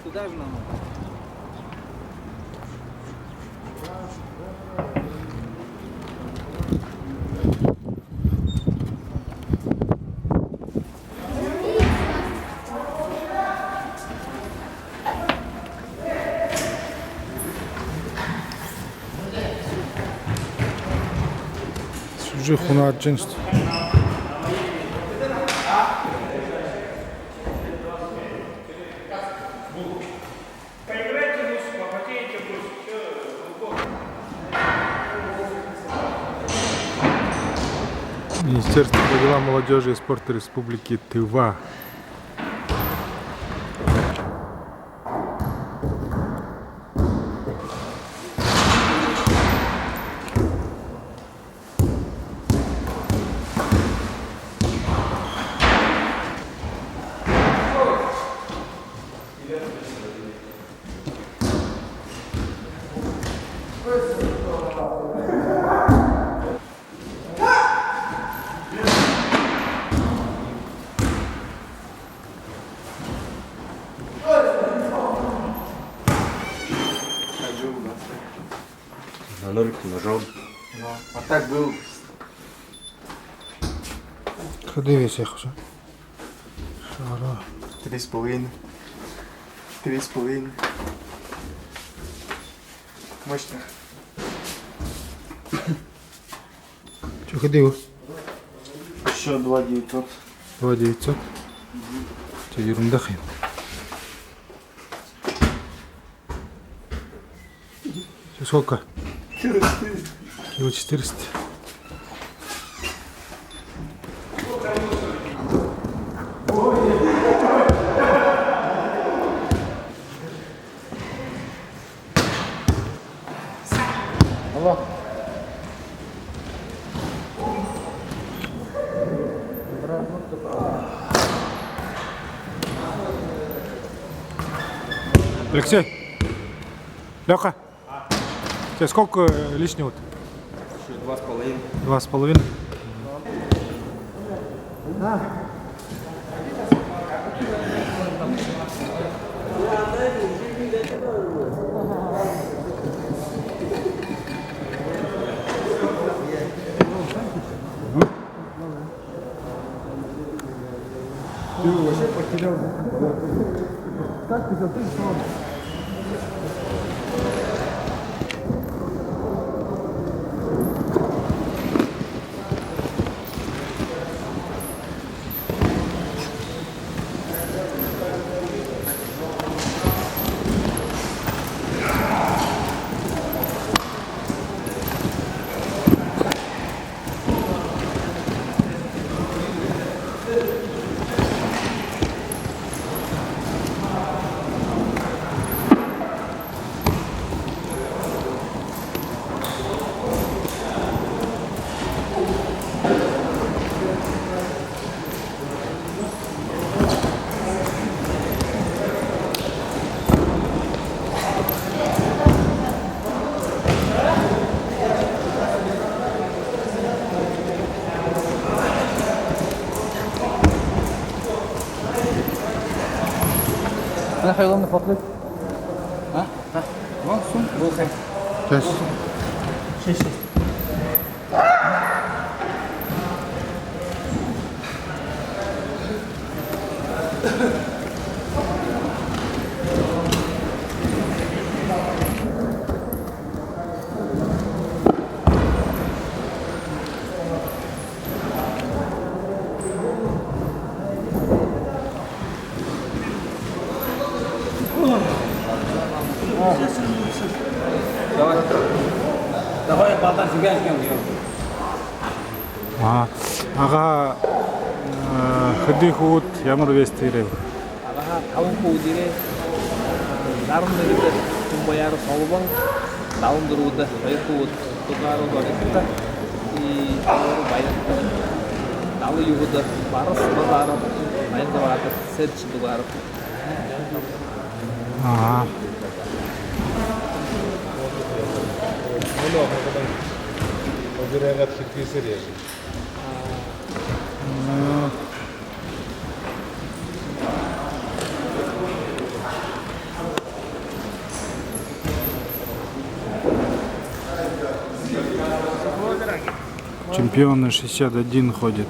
туда же нам. Служи хунарджинство. Министерство по делам молодежи и спорта Республики Тыва. На нолик нажал. А так был. Ходи весь их уже. Шара. 3,5. 3,5. Мощно. Че ходил? Еще 2,900. 2900. Че ерунда хрен. Че сколько? Кило 400. Алексей, Леха, тебе сколько лишнего? Еще 2,5. 2,5. Ты вообще потерял. Как ты смотришь? Ana hayvanını patlat. Ha? Ha. Вон сум. Волхай. Сейчас. Шесть. Давай. Давай, батар себя ждем. Аға хөдий хүүд ямар вестэй ирэв? Агаха таван хүүдире зарым нэрээр тумбаяр солбон даван дөрүүд хоёр хүүд тугаар барихта и баяр давы юуд барас базар айндараад сэрч дугаар. Оберегат хитрый реже. Чемпионы 61 ходят.